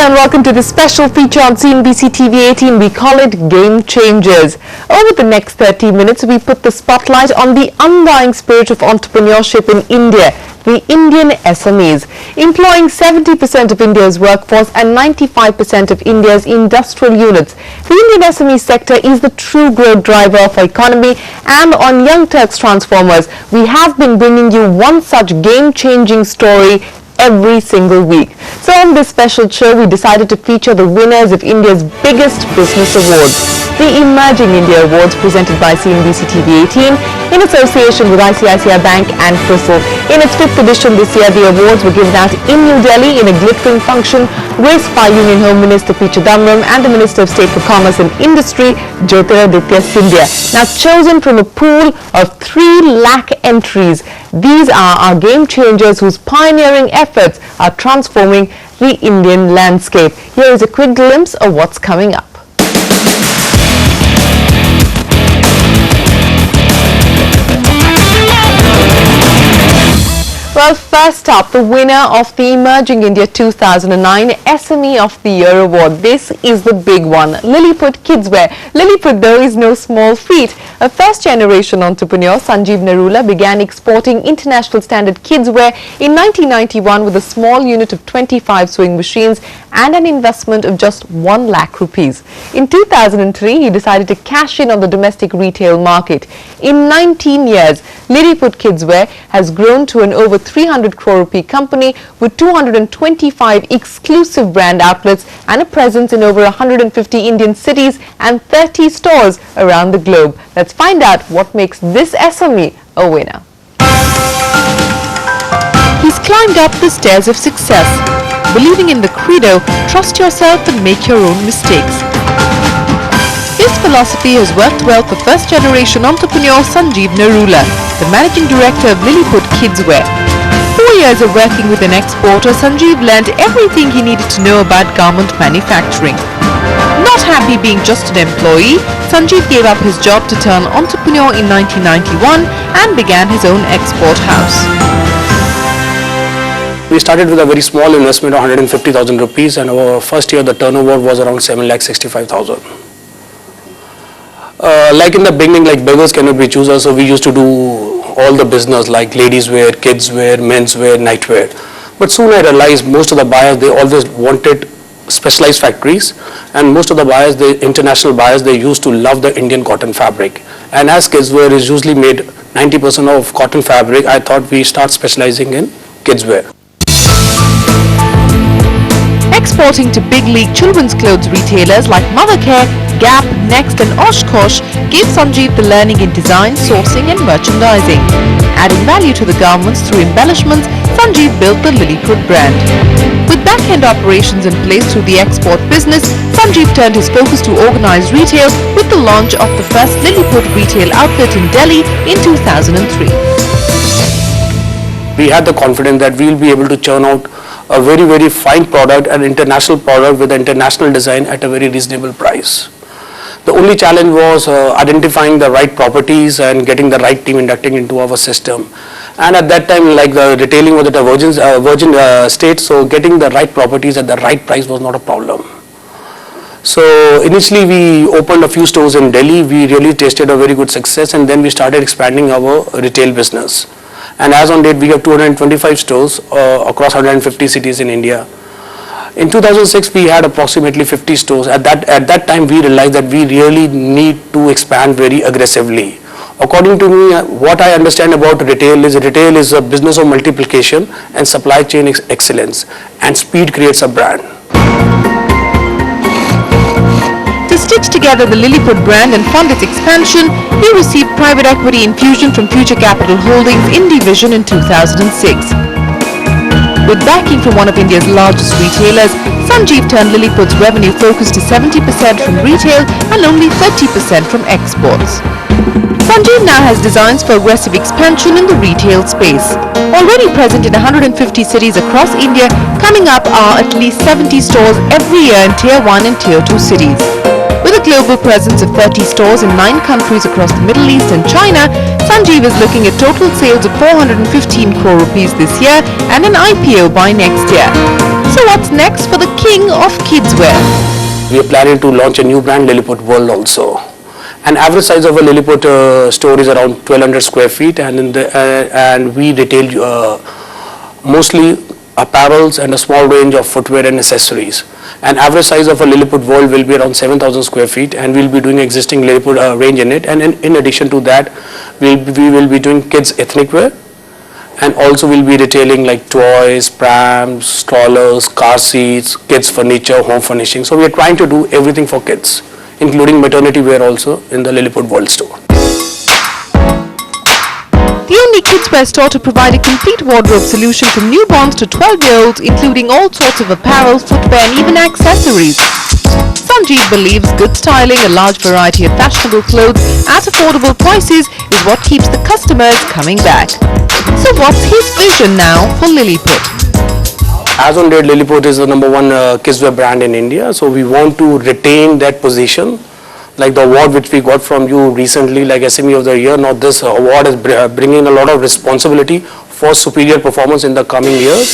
and welcome to the special feature on CNBC TV 18. We call it Game Changers. Over the next 30 minutes, we put the spotlight on the undying spirit of entrepreneurship in India, the Indian SMEs, employing 70% of India's workforce and 95% of India's industrial units. The Indian SME sector is the true growth driver of our economy, and on Young Turks Transformers, we have been bringing you one such game-changing story every single week. So on this special show, we decided to feature the winners of India's biggest business awards, the Emerging India Awards, presented by CNBC TV 18 in association with ICICI Bank and CRISIL. In its 5th edition this year, the awards were given out in New Delhi in a glittering function graced by Union Home Minister P. Chidambaram and the Minister of State for Commerce and Industry, Jyotiraditya Scindia. Now chosen from a pool of 3 lakh entries, these are our game changers whose pioneering efforts are transforming the Indian landscape. Here is a quick glimpse of what's coming up. Well, first up, the winner of the Emerging India 2009 SME of the Year Award. This is the big one, Lilliput Kidswear. Lilliput, though, is no small feat. A first-generation entrepreneur, Sanjeev Narula, began exporting international standard kidswear in 1991 with a small unit of 25 sewing machines and an investment of just 1 lakh rupees. In 2003, he decided to cash in on the domestic retail market. In 19 years, Lilliput Kidswear has grown to an over 300 crore rupee company with 225 exclusive brand outlets and a presence in over 150 Indian cities and 30 stores around the globe. Let's find out what makes this SME a winner. He's climbed up the stairs of success, believing in the credo, trust yourself and make your own mistakes. His philosophy has worked well for first-generation entrepreneur Sanjeev Narula, the managing director of Lilliput Kidswear. 4 years of working with an exporter, Sanjeev learned everything he needed to know about garment manufacturing. Not happy being just an employee, Sanjeev gave up his job to turn entrepreneur in 1991 and began his own export house. We started with a very small investment of 150,000 rupees, and our first year the turnover was around 7,65,000. Like in the beginning, like beggars cannot be choosers, so we used to do all the business like ladies wear, kids wear, men's wear, night wear. But soon I realized most of the buyers, they always wanted specialized factories, and most of the buyers, the international buyers, they used to love the Indian cotton fabric. And as kids wear is usually made 90% of cotton fabric, I thought we start specializing in kids wear. Exporting to big league children's clothes retailers like Mothercare, Gap, Next and Oshkosh gave Sanjeev the learning in design, sourcing and merchandising. Adding value to the garments through embellishments, Sanjeev built the Lilliput brand. With back-end operations in place through the export business, Sanjeev turned his focus to organized retail with the launch of the first Lilliput retail outlet in Delhi in 2003. We had the confidence that we will be able to churn out a very, very fine product, an international product with international design at a very reasonable price. The only challenge was identifying the right properties and getting the right team inducting into our system. And at that time, like the retailing was at a virgin state, so getting the right properties at the right price was not a problem. So initially we opened a few stores in Delhi. We really tasted a very good success, and then we started expanding our retail business. And as on date, we have 225 stores across 150 cities in India. In 2006, we had approximately 50 stores. At that time, we realized that we really need to expand very aggressively. According to me, what I understand about retail is a business of multiplication and supply chain excellence, and speed creates a brand. To stitch together the Lilliput brand and fund its expansion, he received private equity infusion from Future Capital Holdings Indivision in 2006. With backing from one of India's largest retailers, Sanjeev turned Lilliput's revenue focus to 70% from retail and only 30% from exports. Sanjeev now has designs for aggressive expansion in the retail space. Already present in 150 cities across India, coming up are at least 70 stores every year in Tier 1 and Tier 2 cities. With a global presence of 30 stores in 9 countries across the Middle East and China, Sanjeev is looking at total sales of 415 crore rupees this year and an IPO by next year. So what's next for the king of kidswear. We are planning to launch a new brand, Lilliput World also. An average size of a Lilliput store is around 1200 square feet, and we retail mostly apparels and a small range of footwear and accessories. An average size of a Lilliput World will be around 7000 square feet, and we'll be doing existing Lilliput range in it. And in addition to that, we will be doing kids ethnic wear, and also we'll be retailing like toys, prams, strollers, car seats, kids furniture, home furnishing. So we are trying to do everything for kids, including maternity wear also in the Lilliput World store. The only kidswear store to provide a complete wardrobe solution from newborns to 12-year-olds, including all sorts of apparel, footwear and even accessories. Sanjeev believes good styling, a large variety of fashionable clothes at affordable prices is what keeps the customers coming back. So what's his vision now for Lilliput? As on date, Lilliput is the #1 kidswear brand in India, so we want to retain that position. Like the award which we got from you recently, like SME of the Year. Now this award is bringing a lot of responsibility for superior performance in the coming years.